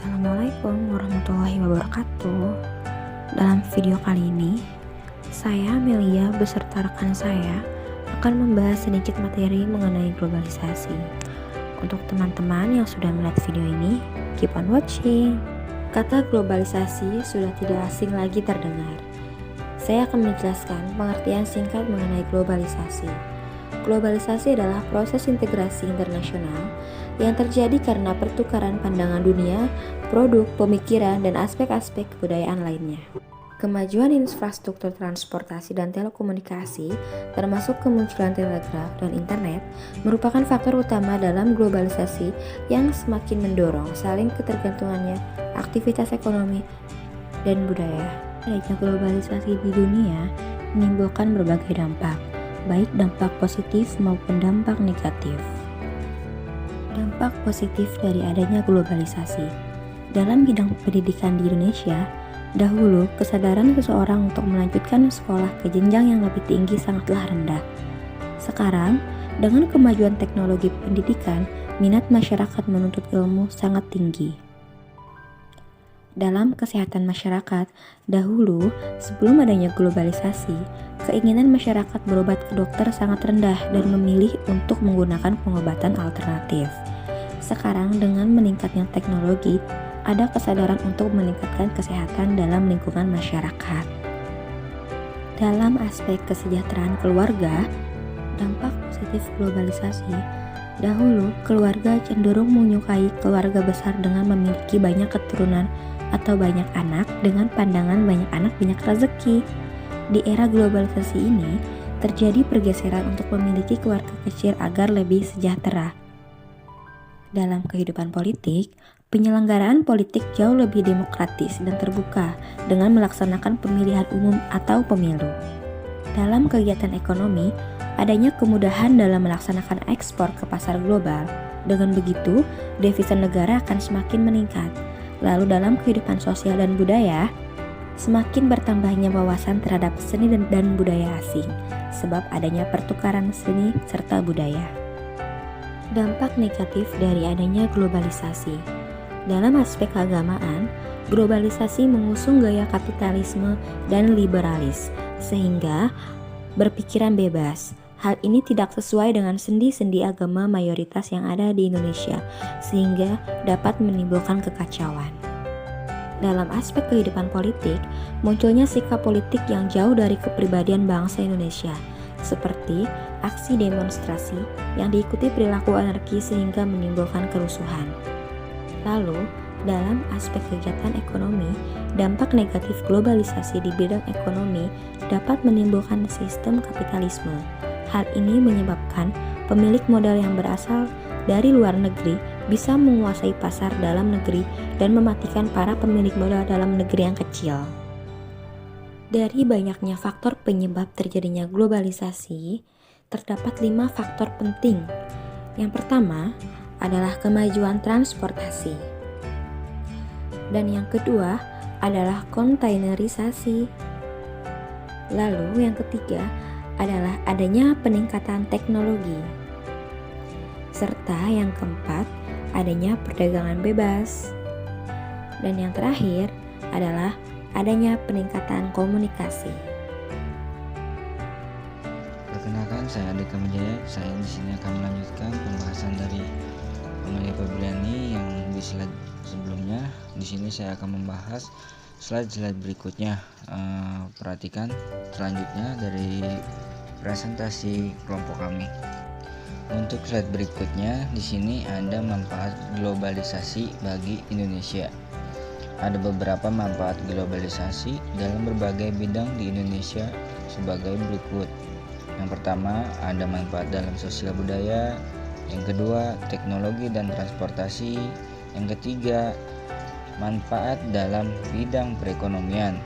Assalamualaikum warahmatullahi wabarakatuh. Dalam video kali ini, saya Melia beserta rekan saya akan membahas sedikit materi mengenai globalisasi. Untuk teman-teman yang sudah melihat video ini, keep on watching. Kata globalisasi sudah tidak asing lagi terdengar. Saya akan menjelaskan pengertian singkat mengenai globalisasi. Globalisasi adalah proses integrasi internasional yang terjadi karena pertukaran pandangan dunia, produk, pemikiran, dan aspek-aspek kebudayaan lainnya. Kemajuan infrastruktur transportasi dan telekomunikasi, termasuk kemunculan telegraf dan internet, merupakan faktor utama dalam globalisasi yang semakin mendorong saling ketergantungannya aktivitas ekonomi dan budaya. Adanya globalisasi di dunia menimbulkan berbagai dampak, baik dampak positif maupun dampak negatif. Dampak positif dari adanya globalisasi. Dalam bidang pendidikan di Indonesia, dahulu kesadaran seseorang untuk melanjutkan sekolah ke jenjang yang lebih tinggi sangatlah rendah. Sekarang, dengan kemajuan teknologi pendidikan, minat masyarakat menuntut ilmu sangat tinggi. Dalam kesehatan masyarakat, dahulu sebelum adanya globalisasi, keinginan masyarakat berobat ke dokter sangat rendah dan memilih untuk menggunakan pengobatan alternatif. Sekarang dengan meningkatnya teknologi, ada kesadaran untuk meningkatkan kesehatan dalam lingkungan masyarakat. Dalam aspek kesejahteraan keluarga, dampak positif globalisasi, dahulu keluarga cenderung menyukai keluarga besar dengan memiliki banyak keturunan atau banyak anak dengan pandangan banyak anak banyak rezeki. Di era globalisasi ini, terjadi pergeseran untuk memiliki keluarga kecil agar lebih sejahtera. Dalam kehidupan politik, penyelenggaraan politik jauh lebih demokratis dan terbuka dengan melaksanakan pemilihan umum atau pemilu. Dalam kegiatan ekonomi, adanya kemudahan dalam melaksanakan ekspor ke pasar global. Dengan begitu, devisa negara akan semakin meningkat. Lalu dalam kehidupan sosial dan budaya, semakin bertambahnya wawasan terhadap seni dan budaya asing, sebab adanya pertukaran seni serta budaya. Dampak negatif dari adanya globalisasi. Dalam aspek keagamaan, globalisasi mengusung gaya kapitalisme dan liberalis, sehingga berpikiran bebas. Hal ini tidak sesuai dengan sendi-sendi agama mayoritas yang ada di Indonesia, sehingga dapat menimbulkan kekacauan. Dalam aspek kehidupan politik, munculnya sikap politik yang jauh dari kepribadian bangsa Indonesia, seperti aksi demonstrasi yang diikuti perilaku anarkis sehingga menimbulkan kerusuhan. Lalu, dalam aspek kegiatan ekonomi, dampak negatif globalisasi di bidang ekonomi dapat menimbulkan sistem kapitalisme. Hal ini menyebabkan pemilik modal yang berasal dari luar negeri bisa menguasai pasar dalam negeri dan mematikan para pemilik modal dalam negeri yang kecil. Dari banyaknya faktor penyebab terjadinya globalisasi, terdapat 5 faktor penting. Yang pertama adalah kemajuan transportasi. Dan yang kedua adalah kontainerisasi. Lalu yang ketiga adalah adanya peningkatan teknologi. Serta yang keempat, adanya perdagangan bebas. Dan yang terakhir adalah adanya peningkatan komunikasi. Perkenalkan, saya Andika Wijaya. Saya di sini akan melanjutkan pembahasan dari Amelia Febriani yang di slide sebelumnya. Di sini saya akan membahas slide berikutnya. Perhatikan selanjutnya dari presentasi kelompok kami. Untuk slide berikutnya, di sini ada manfaat globalisasi bagi Indonesia. Ada beberapa manfaat globalisasi dalam berbagai bidang di Indonesia sebagai berikut. Yang pertama, ada manfaat dalam sosial budaya. Yang kedua, teknologi dan transportasi. Yang ketiga, manfaat dalam bidang perekonomian.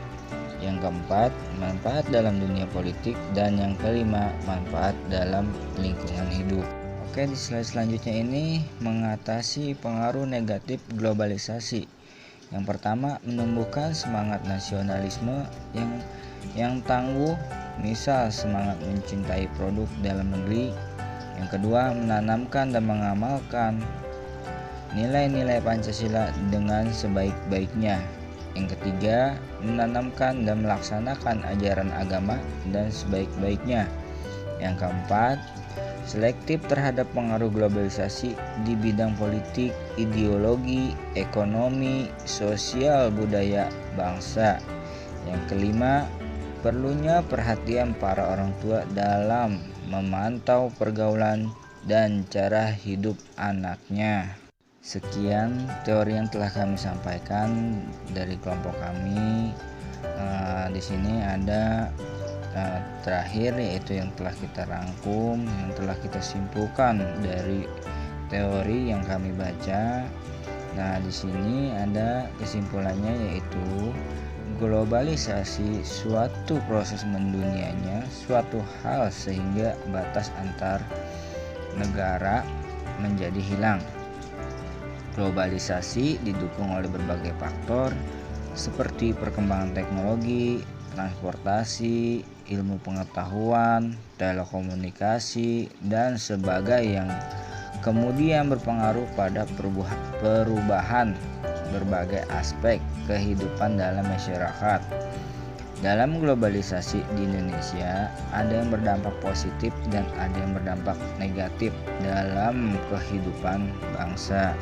Yang keempat, manfaat dalam dunia politik. Dan yang kelima, manfaat dalam lingkungan hidup. Oke, di slide selanjutnya ini mengatasi pengaruh negatif globalisasi. Yang pertama, menumbuhkan semangat nasionalisme yang tangguh, misal semangat mencintai produk dalam negeri. Yang kedua, menanamkan dan mengamalkan nilai-nilai Pancasila dengan sebaik-baiknya. Yang ketiga, menanamkan dan melaksanakan ajaran agama dan sebaik-baiknya. Yang keempat, selektif terhadap pengaruh globalisasi di bidang politik, ideologi, ekonomi, sosial, budaya, bangsa. Yang kelima, perlunya perhatian para orang tua dalam memantau pergaulan dan cara hidup anaknya. Sekian teori yang telah kami sampaikan dari kelompok kami. Di sini ada terakhir, yaitu yang telah kita rangkum, yang telah kita simpulkan dari teori yang kami baca. Nah, di sini ada kesimpulannya, yaitu globalisasi suatu proses mendunianya suatu hal sehingga batas antar negara menjadi hilang. Globalisasi didukung oleh berbagai faktor seperti perkembangan teknologi, transportasi, ilmu pengetahuan, telekomunikasi, dan sebagainya yang kemudian berpengaruh pada perubahan berbagai aspek kehidupan dalam masyarakat. Dalam globalisasi di Indonesia, ada yang berdampak positif dan ada yang berdampak negatif dalam kehidupan bangsa.